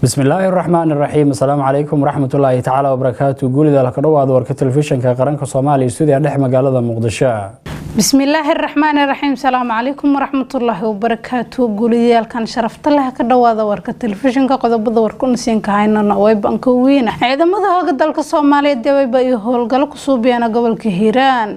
بسم الله الرحمن الرحيم. السلام عليكم ورحمة الله تعالى وبركاته. قولي ذلك رواد ورك تلفزيون كقرنك الصومالي استوديو دح مقالة مقدشة. بسم الله الرحمن الرحيم. السلام عليكم ورحمة الله وبركاته. قولي ذلك كان شرفت الله كرواد ورك تلفزيون كقضب ورك نسين كهينا نويب أنكوينا. عيدا ماذا قد ذلك الصومالي دوي بيهول قالك صوبيانا قبل كهيران.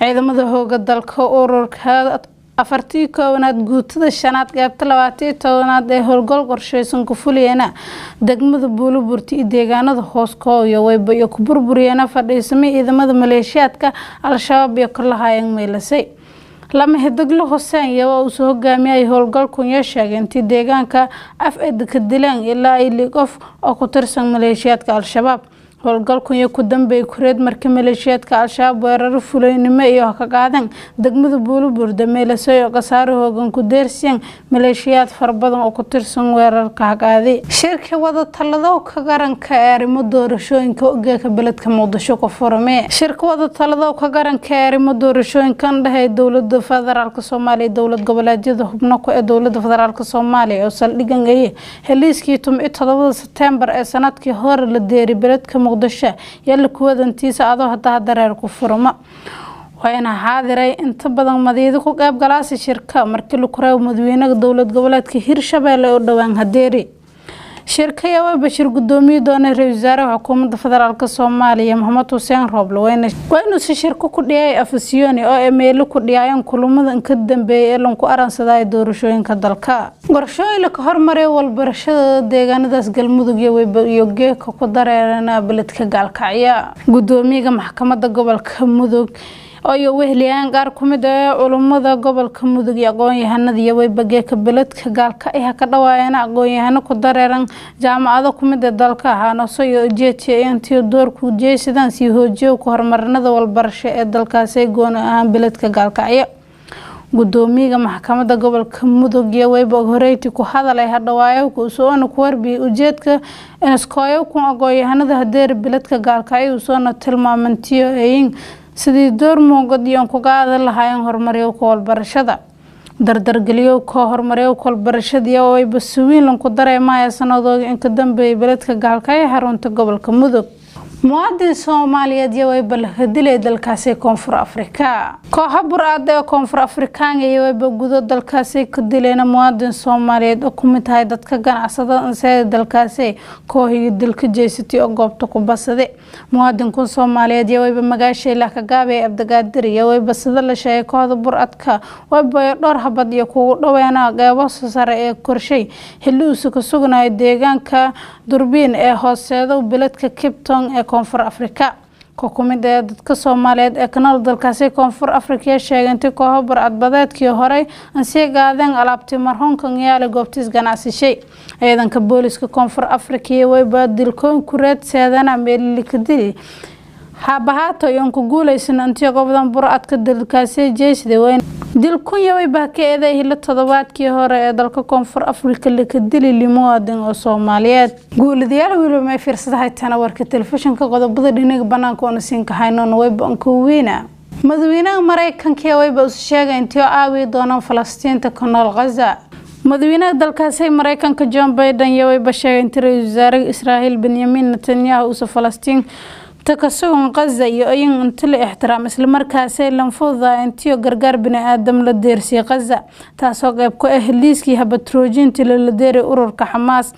ciidamada hooga dalka ururka afartii koowaad guutada shanaad qaybta 27aad ee howlgal qorsheysan ku fuliyana degmada Buuliburti deegaanada hooskooda wayba iyo ku burburiyana fadhiisamay ciidamada maleeshiyaadka al-shabaab iyo kalahaayeen meelasay lama hedeglo Hussein uu soo hogaamiyay howlgalku yeeshaagantay deegaanka afeedka dilaan ilaa ay qof oo ku tirsan maleeshiyaadka al-shabaab howlgalku ku dambeeyay kureed markii maleeshiyaadka al-shabaab weerar fuleynimo iyo ka qaadan degmada Buuliburti meelasay oo qasaaro hoogan ku deersiyan maleeshiyaad farbadan oo ku tirsan weerarka qaaday shirka wada talado ka garanka arrimo doorashooyinka ogeeka beledka Muqdisho ku furmay shirka wada talado ka garanka arrimo doorashooyinka dhahay dawladda federaalka Soomaaliya dawlad goboleedyada xubno ku ee dawladda federaalka Soomaaliya oo saldhigan ay heliiskii 17 September ee sanadkii hore la deeray beledka Muqdisho yalla kuwadantiisa adoo hadda dareer ku furma waxayna haadiray inta badan madiida ku qayb galaasay shirka markii la koray madaxweynaha dawlad goboleedka Hirshabelle oo dhawaan hadeeri shirkaya waa bashir gudoomiye doonay ra'iisul wasaaraha xukuumadda federaalka Soomaaliya Maxamed Xuseen Roble wayna si shirku ku dhiyay afasiyooni oo email ku dhiyayaan kulamada ka dambeeyay ee ku aransaday doorashooyinka dalka qorshooyin ka hormaray walbarashada deegaanadaas galmudug iyo geeka ku dareerana beledka gaalkacya gudoomiyaha maxkamadda gobolka mudug oo wehliyaan qaar kumid ah culimada gobolka mudug iyo aqoon-yahanada iyo waybageeka beledka gaalka ay ka dhawaayeen aqoon-yahano ku dareeran jaamacado kumid ah dalka ahaana soo jeetiyay intii doorku jeesadaan si hoojiyo ku horumarinada walbarasho ee dalkaas ay goon ahaan beledka gaalkacya gudoomiyaha maxkamadda gobolka mudug iyo wayba horeyti ku hadalay hadawaayo ku soo ku warbi ujeedka iskooyo ku aqoon-yahanada hadeer beledka gaalkacya soo tilmaamantiyo ay sidii door muuqad iyo ku qaadan lahaayeen horumaryo ku walbarashada dardargeliyo ku horumaryo ku walbarashada iyo ay basuwiin ku dareemay sanadooda in ka dambeeyay beledka gaalkacya xarunta gobolka mudug muwaadin Soomaaliyeed iyo ay balhadilay dalkaas Koonfur Afrika kooxo buraad ee Koonfur Afrikaan iyo ay gudo dalkaas ka dileena muwaadin Soomaaliyeed oo kumid tahay dadka ganacsada ee dalkaas kooxii dalka jeesati oo goobta ku basaday muwaadinku Soomaaliyeed iyo ay magaashay la ka gaabay Abdagaadir iyo ay basada la sheegay kooxda buraadka way dhowr habad iyo ku dhaweena qeybo sare ee korshay xilligiisu ka sugnaa deegaanka Durbiin ee hooseeda beledka Cape Town ee Koonfur Afrika kumid ah dadka Soomaaliyeed ee kanal dalkaas Koonfur Afrika sheegantay kooxo buraad badeedkii hore aan sii gaadeen alaabtii marhuunkan yaala goobtiis ganacsishay ciidanka booliska Koonfur Afrika way baadilkoon ku reedsadana meel ka dili habahato yoon ku guuleysan intii goobdan buraadka dalkaas jeesday weyn dilku yaway baakeeda hila toddobaadkii hore ee dalka Koonfur Afrika la ka dilay limuwaadin oo Soomaaliyeed guulidayaal wiilmay fiirsadahay tan warka telefishinka qodobada dhinaca banaanka oo siin ka hayno way bankuwiina madaxweynaha Mareykanka way baa sheegay intii aawi doonaan Falastiinta ku nool Gaza madaxweynaha dalkaas Mareykanka Joe Biden way baa sheegay in ra'iisul wasaaraha Israa'iil Benjamin Netanyahu uu Falastiin takasugan Gaza iyo ayin inta la ixtiraam isla markaas ay lanfooda intii gargaar bini'aadam la deersay Gaza taasoo qayb ka ah liiskii habatroojinta la deeray ururka Hamas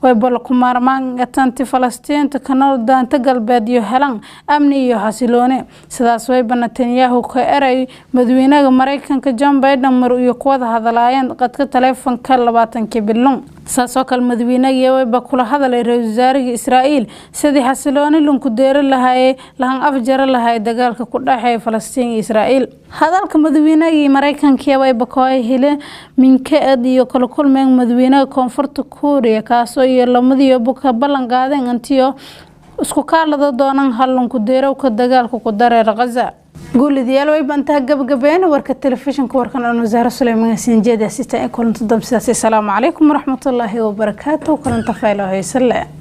way balku maarmaan gatanti Falastiinta kanal daanta galbeed iyo helan amni iyo xasilooni sidaas way Netanyahu ka eray madaxweynaha Mareykanka Joe Biden mar iyo kuwada hadalaayeen qadka taleefanka 20 biloon saasoo kale madaxweynaha way kula hadalay ra'iisul wasaaraha Israa'iil sidii xasilooni lunku deeray lahaay lahan afjar lahaay dagaalka ku dhaxay Falastiin iyo Israa'iil hadalka madaxweynaha Mareykanka way bakooy hele minkeed iyo kala kulmeen madaxweynaha Koonfurta Korea kaasoo iyo lamadiyo buka ballan qaadeen intiyo isku kaalada doonaan halunku deerowka dagaalka ku dareer Gaza guulidayaal way bantaa gabagabeena warka telefishinka warkan aan wasaare Suleymaan Sinjeed asista ee kulanto damsidaas. Assalaamu calaykum waraxmatullaahi wabarakaatuh. kulanto faylo haysan.